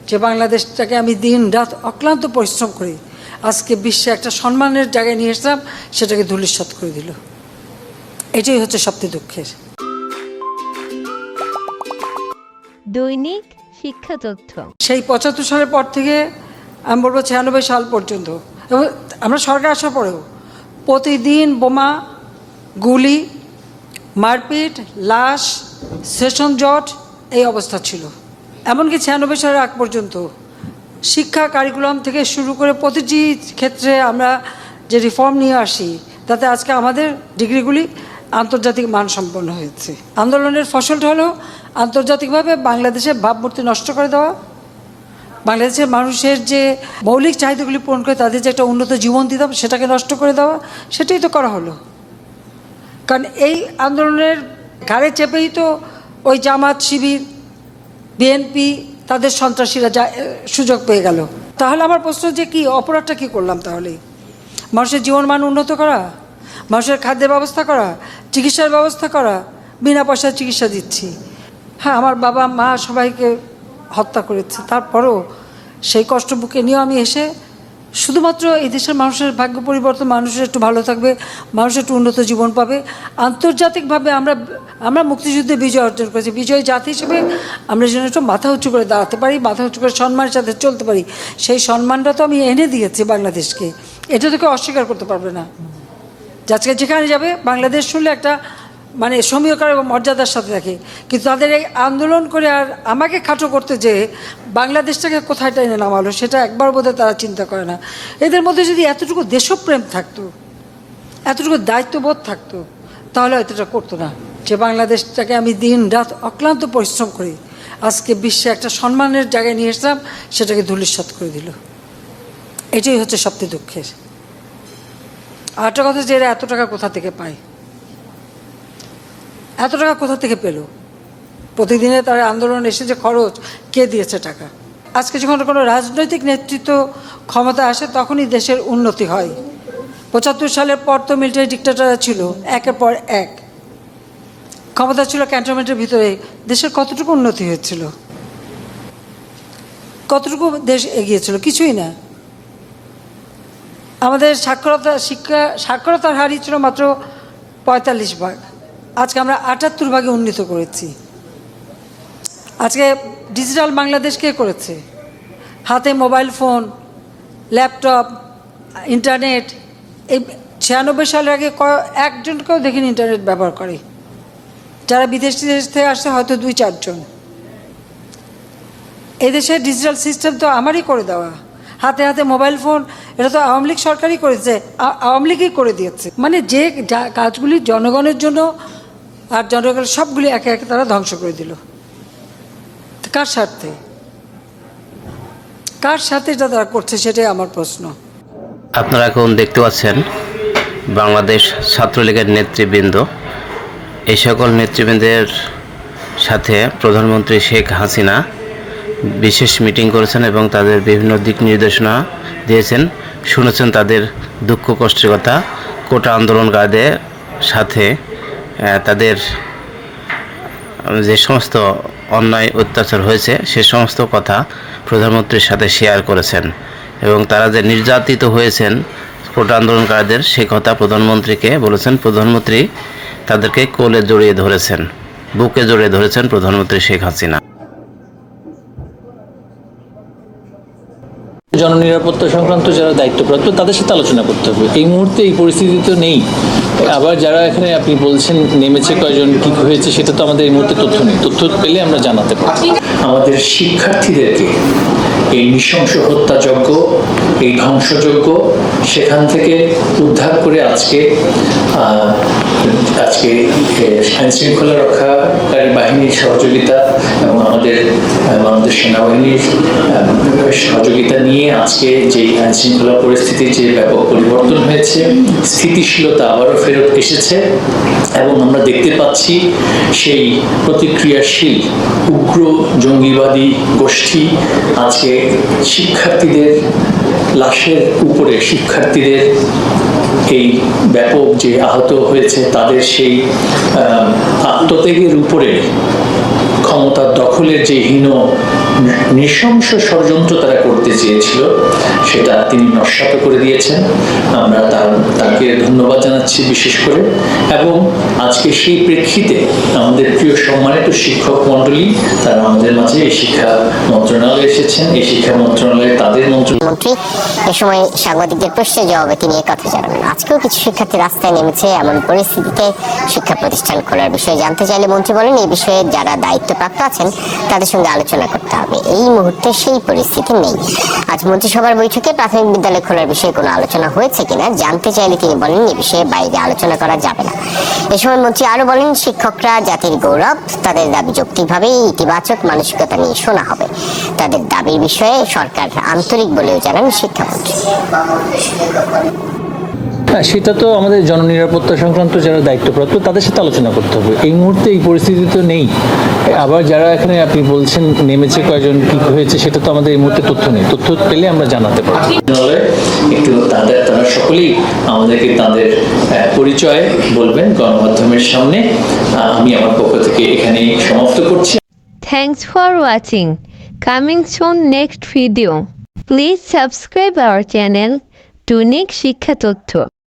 যে বাংলাদেশটাকে আমি দিন রাত অক্লান্ত পরিশ্রম করি আজকে বিশ্বে একটা সম্মানের জায়গায় নিয়ে এসলাম, সেটাকে ধূলিসাৎ করে দিল। এটাই হচ্ছে সবচেয়ে দুঃখের। দৈনিক শিক্ষা তথ্য। সেই ৭৫ সালের পর থেকে আমি বলবো ৯৬ সাল পর্যন্ত, এবং আমরা সরকার আসার পরেও প্রতিদিন বোমা, গুলি, মারপিট, লাশ, সেশন জট, এই অবস্থা ছিল। এমনকি ৯৬ সালের আগ পর্যন্ত শিক্ষা কারিকুলাম থেকে শুরু করে প্রতিটি ক্ষেত্রে আমরা যে রিফর্ম নিয়ে আসি, তাতে আজকে আমাদের ডিগ্রিগুলি আন্তর্জাতিক মানসম্পন্ন হয়েছে। আন্দোলনের ফসলটা হলো আন্তর্জাতিকভাবে বাংলাদেশের ভাবমূর্তি নষ্ট করে দেওয়া, বাংলাদেশের মানুষের যে মৌলিক চাহিদাগুলি পূরণ করে তাদের যে একটা উন্নত জীবন দিতাম সেটাকে নষ্ট করে দেওয়া, সেটাই তো করা হলো। কারণ এই আন্দোলনের ঘাড়ে চেপেই তো ওই জামাত, শিবির, বিএনপি, তাদের সন্ত্রাসীরা যা সুযোগ পেয়ে গেল। তাহলে আমার প্রশ্ন যে কি অপরাধটা কী করলাম? তাহলে মানুষের জীবনমান উন্নত করা, মানুষের খাদ্যের ব্যবস্থা করা, চিকিৎসার ব্যবস্থা করা, বিনা পয়সায় চিকিৎসা দিচ্ছি। হ্যাঁ, আমার বাবা মা সবাইকে হত্যা করেছে, তারপরও সেই কষ্ট বুকে নিয়েও আমি এসে শুধুমাত্র এই দেশের মানুষের ভাগ্য পরিবর্তন, মানুষের একটু ভালো থাকবে, মানুষের একটু উন্নত জীবন পাবে। আন্তর্জাতিকভাবে আমরা মুক্তিযুদ্ধে বিজয় অর্জন করেছি। বিজয়ী জাতি হিসেবে আমরা যেন একটু মাথা উঁচু করে দাঁড়াতে পারি, মাথা উঁচু করে সম্মানের সাথে চলতে পারি, সেই সম্মানটা তো আমি এনে দিয়েছি বাংলাদেশকে। এটা তো কেউ অস্বীকার করতে পারবে না। আজকে যেখানে যাবে বাংলাদেশ শুনলে একটা মানে সমীকরণ এবং মর্যাদার সাথে থাকে, কিন্তু তাদের এই আন্দোলন করে আর আমাকে খাটো করতে যে বাংলাদেশটাকে কোথায় টেনে নামালো সেটা একবার বোধহয় তারা চিন্তা করে না। এদের মধ্যে যদি এতটুকু দেশপ্রেম থাকতো, এতটুকু দায়িত্ববোধ থাকতো, তাহলে হয়তো এটা করতো না। যে বাংলাদেশটাকে আমি দিন রাত অক্লান্ত পরিশ্রম করি আজকে বিশ্বে একটা সম্মানের জায়গায় নিয়ে এসলাম, সেটাকে ধূলিসাৎ করে দিল। এটাই হচ্ছে সবচেয়ে দুঃখের। আরেকটা কথা যে এরা এত টাকা কোথা থেকে পায়, এত টাকা কোথা থেকে পেল? প্রতিদিনে তার আন্দোলন এসে যে খরচ, কে দিয়েছে টাকা? আজকে যখন কোনো রাজনৈতিক নেতৃত্ব ক্ষমতা আসে তখনই দেশের উন্নতি হয়। ৭৫ সালের পর তো মিলিটারি ডিক্টেটররা ছিল, একের পর এক ক্ষমতা ছিল ক্যান্টনমেন্টের ভিতরে। দেশের কতটুকু উন্নতি হয়েছিল? কতটুকু দেশ এগিয়েছিল? কিছুই না। আমাদের সাক্ষরতার হারই ছিল মাত্র ৪৫ ভাগ, আজকে আমরা ৭৮ ভাগে উন্নীত করেছি। আজকে ডিজিটাল বাংলাদেশ কে করেছে? হাতে মোবাইল ফোন, ল্যাপটপ, ইন্টারনেট। এই ৯৬ সালের আগে একজনকেও দেখিনি ইন্টারনেট ব্যবহার করে। যারা বিদেশি দেশ থেকে আসছে হয়তো ২-৪ জন। এই দেশের ডিজিটাল সিস্টেম তো আমারই করে দেওয়া। হাতে হাতে মোবাইল ফোন, এটা তো আওয়ামী লীগ সরকারই করেছে, আওয়ামী লীগই করে দিয়েছে। মানে যে কাজগুলি জনগণের জন্য, আর জনগণের সবগুলি একে একে তারা ধ্বংস করে দিল। কার স্বার্থে? কার সাথে এটা তারা করছে, সেটাই আমার প্রশ্ন। আপনারা এখন দেখতে পাচ্ছেন বাংলাদেশ ছাত্রলীগের নেতৃবৃন্দ। এই সকল নেতৃবৃন্দের সাথে প্রধানমন্ত্রী শেখ হাসিনা বিশেষ মিটিং করেছেন এবং তাদের বিভিন্ন দিক নির্দেশনা দিয়েছেন। শুনেছেন তাদের দুঃখ কষ্টের কথা, কোটা আন্দোলনকারীদের সাথে তাদের যে সমস্ত অন্যায় অত্যাচার হয়েছে সে সমস্ত কথা প্রধানমন্ত্রীর সাথে শেয়ার করেছেন, এবং তারা যে নির্যাতিত হয়েছেন কোটা আন্দোলনকারীদের সে কথা প্রধানমন্ত্রীকে বলেছেন। প্রধানমন্ত্রী তাদেরকে কোলে জড়িয়ে ধরেছেন, বুকে জড়িয়ে ধরেছেন প্রধানমন্ত্রী শেখ হাসিনা। জননিরাপত্তা সংক্রান্ত যারা দায়িত্বপ্রাপ্ত তাদের সাথে আলোচনা করতে হবে। এই মুহূর্তে এই পরিস্থিতি তো নেই। আবার যারা এখানে আপনি বলছেন নেমেছে কয়জন, কি হয়েছে, সেটা তো আমাদের এই মুহূর্তে তথ্য নেই। তথ্য পেলে আমরা জানাতে পারি। আমাদের শিক্ষার্থীদেরকে এই নৃশংস হত্যাযজ্ঞ, এই ধ্বংসযজ্ঞ, সেখান থেকে উদ্ধার করে আজকে আইন শৃঙ্খলা রক্ষাকারী বাহিনীর সহযোগিতা এবং আমাদের সেনাবাহিনীর সহযোগিতা নিয়ে আজকে যে আইন শৃঙ্খলা পরিস্থিতির যে ব্যাপক পরিবর্তন হয়েছে, স্থিতিশীলতা আবারও ফেরত এসেছে এবং আমরা দেখতে পাচ্ছি সেই প্রতিক্রিয়াশীল উগ্র জঙ্গিবাদী গোষ্ঠী আজকে শিক্ষার্থীদের লাশের উপরে, শিক্ষার্থীদের এই ব্যাপক যে আহত হয়েছে তাদের সেই আত্মত্যাগের উপরে ক্ষমতার দখলের যে হীন নৃশংস ষড়যন্ত্র তারা করতে চেয়েছিল সেটা তিনি নস্যাৎ করে দিয়েছেন। আমরা তাকে ধন্যবাদ জানাচ্ছি বিশেষ করে। এবং আজকে সেই প্রেক্ষিতে আমাদের প্রিয় সম্মানিত শিক্ষক মণ্ডলী তারা আমাদের মাঝে এই শিক্ষা মন্ত্রণালয়ে এসেছেন। এই শিক্ষা মন্ত্রণালয়ে তাদের মন্ত্রী এ সময় সাংবাদিকদের প্রশ্নের জবাবে তিনি একথা জানান। আজকেও কিছু শিক্ষার্থী রাস্তায় নেমেছে, এমন পরিস্থিতিতে শিক্ষা প্রতিষ্ঠান খোলার বিষয়ে জানতে চাইলে মন্ত্রী বলেন, এই বিষয়ে যারা দায়িত্বপ্রাপ্ত আছেন তাদের সঙ্গে আলোচনা করতে হবে। এই মুহূর্তে সেই পরিস্থিতি নেই। আজ মন্ত্রিসভার বৈঠকে প্রাথমিক বিদ্যালয় খোলার বিষয়ে কোনো আলোচনা হয়েছে কিনা জানতে চাইলে তিনি বলেন, এ বিষয়ে বাইরে আলোচনা করা যাবে না। এ সময় মন্ত্রী আরো বলেন, শিক্ষকরা জাতির গৌরব, তাদের দাবি যৌক্তিকভাবে ইতিবাচক মানসিকতা নিয়ে শোনা হবে। তাদের দাবির বিষয়ে সরকার আন্তরিক বলেও জানান শিক্ষামন্ত্রী। সেটা তো আমাদের জননিরাপত্তা সংক্রান্ত যারা দায়িত্বপ্রাপ্ত তাদের সাথে আলোচনা করতে হবে। এই মুহূর্তে এই পরিস্থিতি তো নেই। আবার যারা এখানে আপনি বলছেন নেমেছে কয়জন, কি হয়েছে, সেটা তো আমাদের এই মুহূর্তে তথ্য নেই। তথ্য পেলে আমরা জানাতে পারি। একটু তারা সকলেই আমাদেরকে তাদের পরিচয় বলবেন গণমাধ্যমের সামনে। আমি আমার পক্ষ থেকে এখানেই সমাপ্ত করছি। Thanks for watching. Coming soon next video. Please subscribe our channel, দৈনিক শিক্ষা তথ্য।